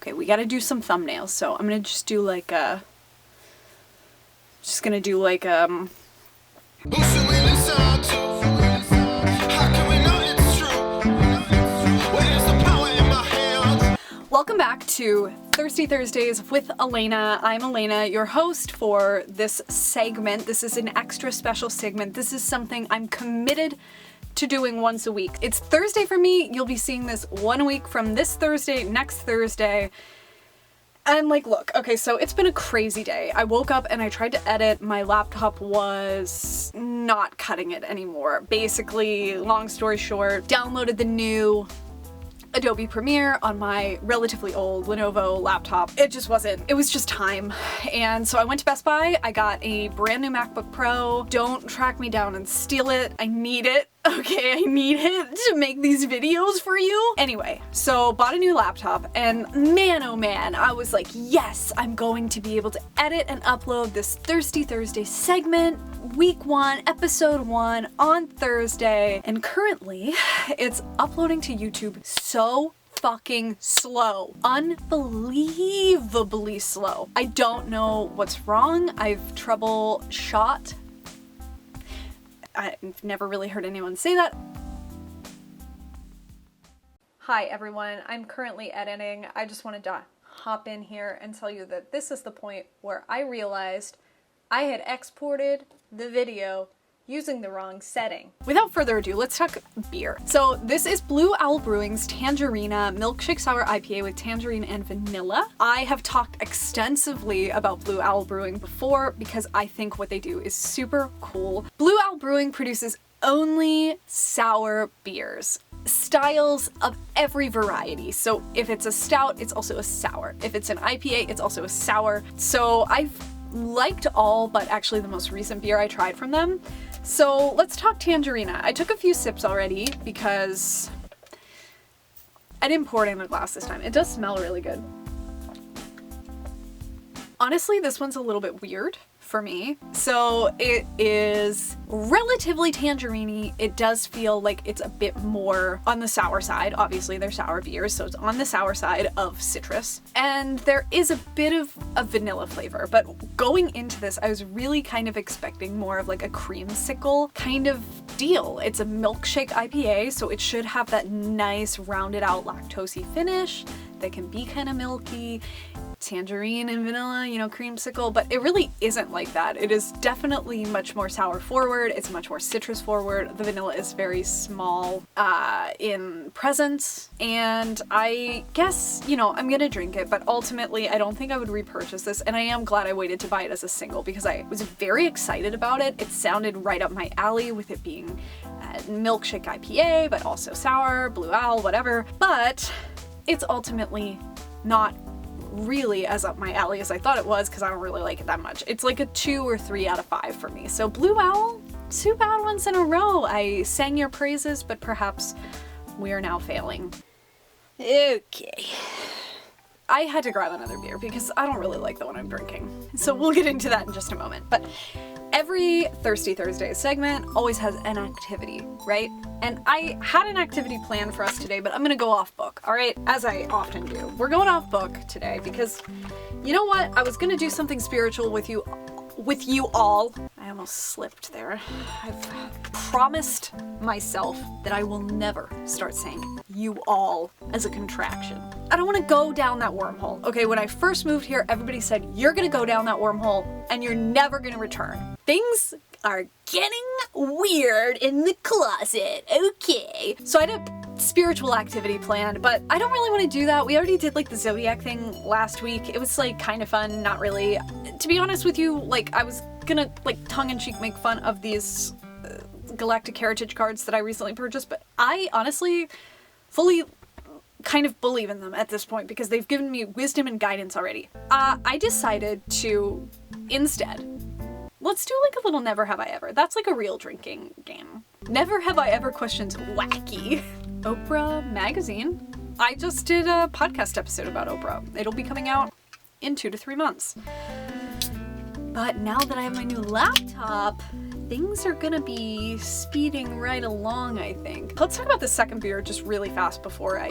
Okay, we gotta do some thumbnails, so I'm gonna just do like a... Just gonna do like, Who should we listen to? How can we know it's true? Where's the power in my hands? Welcome back to Thirsty Thursdays with Elena. I'm Elena, your host for this segment. This is an extra special segment. This is something I'm committed to doing once a week. It's Thursday for me. You'll be seeing this 1 week from this Thursday, next Thursday. And like, look, okay, so it's been a crazy day. I woke up and I tried to edit. My laptop was not cutting it anymore. Basically, long story short, downloaded the new Adobe Premiere on my relatively old Lenovo laptop. It just wasn't, it was just time. And so I went to Best Buy, I got a brand new MacBook Pro. Don't track me down and steal it. I need it. Okay, I need it to make these videos for you. Anyway, so bought a new laptop and man oh man, I was like, yes, I'm going to be able to edit and upload this Thirsty Thursday segment, week 1, episode 1 on Thursday. And currently it's uploading to YouTube so fucking slow. Unbelievably slow. I don't know what's wrong. I've troubleshot. I've never really heard anyone say that. Hi everyone, I'm currently editing. I just wanted to hop in here and tell you that this is the point where I realized I had exported the video using the wrong setting. Without further ado, let's talk beer. So this is Blue Owl Brewing's Tangerina Milkshake Sour IPA with tangerine and vanilla. I have talked extensively about Blue Owl Brewing before because I think what they do is super cool. Blue Owl Brewing produces only sour beers. Styles of every variety. So if it's a stout, it's also a sour. If it's an IPA, it's also a sour. So I've liked all but actually the most recent beer I tried from them. So let's talk Tangerina. I took a few sips already because I didn't pour it in a glass this time. It does smell really good. Honestly, this one's a little bit weird for me. So it is relatively tangerine-y. It does feel like it's a bit more on the sour side. Obviously they're sour beers, so it's on the sour side of citrus. And there is a bit of a vanilla flavor, but going into this, I was really kind of expecting more of like a creamsicle kind of deal. It's a milkshake IPA, so it should have that nice rounded out lactose-y finish that can be kind of milky. Tangerine and vanilla, you know, creamsicle, but it really isn't like that. It is definitely much more sour forward. It's much more citrus forward. The vanilla is very small in presence, and I guess, you know, I'm gonna drink it, but ultimately I don't think I would repurchase this, and I am glad I waited to buy it as a single because I was very excited about it. It sounded right up my alley with it being a milkshake IPA, but also sour, Blue Owl, whatever, but it's ultimately not really as up my alley as I thought it was because I don't really like it that much. It's like a 2 or 3 out of 5 for me. So Blue Owl, 2 bad ones in a row. I sang your praises, but perhaps we are now failing. Okay. I had to grab another beer because I don't really like the one I'm drinking. So we'll get into that in just a moment. But every Thirsty Thursday segment always has an activity, right? And I had an activity planned for us today, but I'm gonna go off book, all right? As I often do. We're going off book today because, you know what? I was gonna do something spiritual with you all. I almost slipped there. I've promised myself that I will never start saying you all as a contraction. I don't want to go down that wormhole. Okay, when I first moved here, everybody said, you're gonna go down that wormhole and you're never gonna return. Things are getting weird in the closet. Okay. So I had a spiritual activity planned, but I don't really want to do that. We already did like the zodiac thing last week. It was like kind of fun, not really. To be honest with you, like I was gonna like tongue-in-cheek make fun of these galactic heritage cards that I recently purchased, but I honestly fully kind of believe in them at this point because they've given me wisdom and guidance already. I decided to instead, let's do like a little Never Have I Ever. That's like a real drinking game. Never Have I Ever questions wacky. Oprah magazine. I just did a podcast episode about Oprah. It'll be coming out in 2 to 3 months. But now that I have my new laptop, things are gonna be speeding right along, I think. Let's talk about the second beer just really fast before I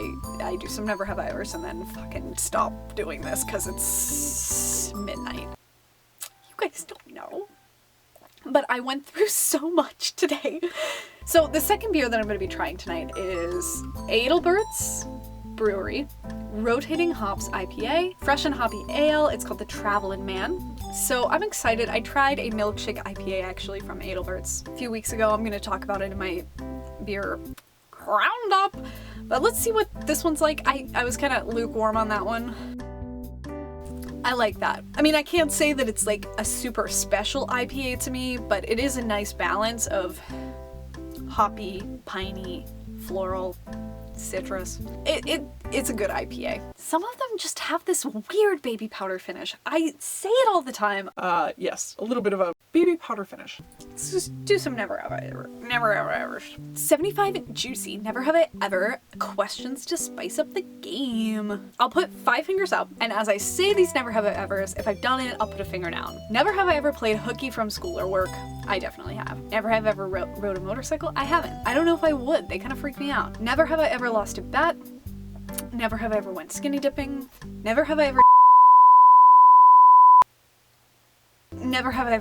do some Never Have I Evers and then fucking stop doing this because it's midnight. You guys don't know. But I went through so much today. So the second beer that I'm going to be trying tonight is Adelbert's Brewery Rotating Hops IPA, Fresh and Hoppy Ale. It's called the Travelin Man. So I'm excited. I tried a Milkshake IPA actually from Adelbert's a few weeks ago. I'm going to talk about it in my beer roundup. But let's see what this one's like. I was kind of lukewarm on that one. I like that. I mean, I can't say that it's like a super special IPA to me, but it is a nice balance of hoppy, piney, floral, citrus. It's a good IPA. Some of them just have this weird baby powder finish. I say it all the time. Yes, a little bit of a baby powder finish. Let's just do some Never Have I Ever. 75 juicy Never Have I Ever questions to spice up the game. I'll put 5 fingers up, and as I say these Never Have I Evers, if I've done it, I'll put a finger down. Never have I ever played hooky from school or work. I definitely have. Never have I ever rode a motorcycle. I haven't. I don't know if I would. They kind of freak me out. Never have I ever lost a bet. Never have I ever went skinny dipping. Never have I ever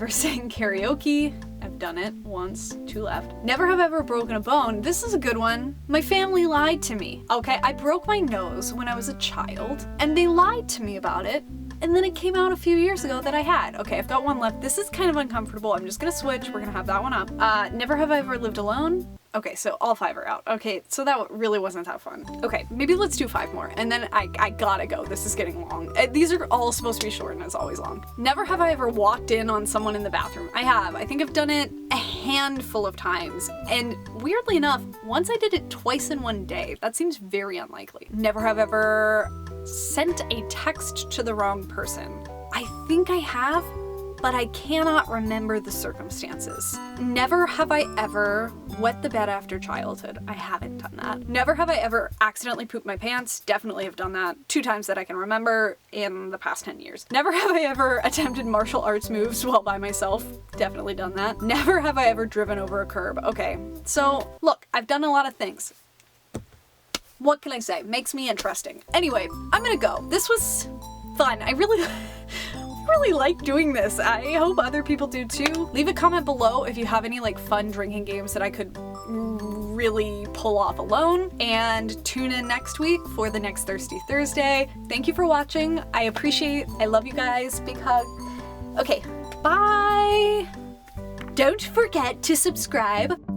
sang karaoke. I've done it once, 2 left. Never have I ever broken a bone. This is a good one. My family lied to me. Okay, I broke my nose when I was a child, and they lied to me about it. And then it came out a few years ago that I had. Okay, I've got one left. This is kind of uncomfortable. I'm just gonna switch. We're gonna have that one up. Never have I ever lived alone. Okay, so all 5 are out. Okay, so that really wasn't that fun. Okay, maybe let's do 5 more. And then I gotta go. This is getting long. These are all supposed to be short and it's always long. Never have I ever walked in on someone in the bathroom. I have. I think I've done it a handful of times. And weirdly enough, once I did it twice in one day. That seems very unlikely. Never have ever sent a text to the wrong person. I think I have, but I cannot remember the circumstances. Never have I ever wet the bed after childhood. I haven't done that. Never have I ever accidentally pooped my pants. Definitely have done that 2 times that I can remember in the past 10 years. Never have I ever attempted martial arts moves while by myself. Definitely done that. Never have I ever driven over a curb. Okay, so look, I've done a lot of things. What can I say? Makes me interesting. Anyway, I'm gonna go. This was fun. I really like doing this. I hope other people do too. Leave a comment below if you have any like fun drinking games that I could really pull off alone, and tune in next week for the next Thirsty Thursday. Thank you for watching. I love you guys. Big hug. Okay, bye. Don't forget to subscribe.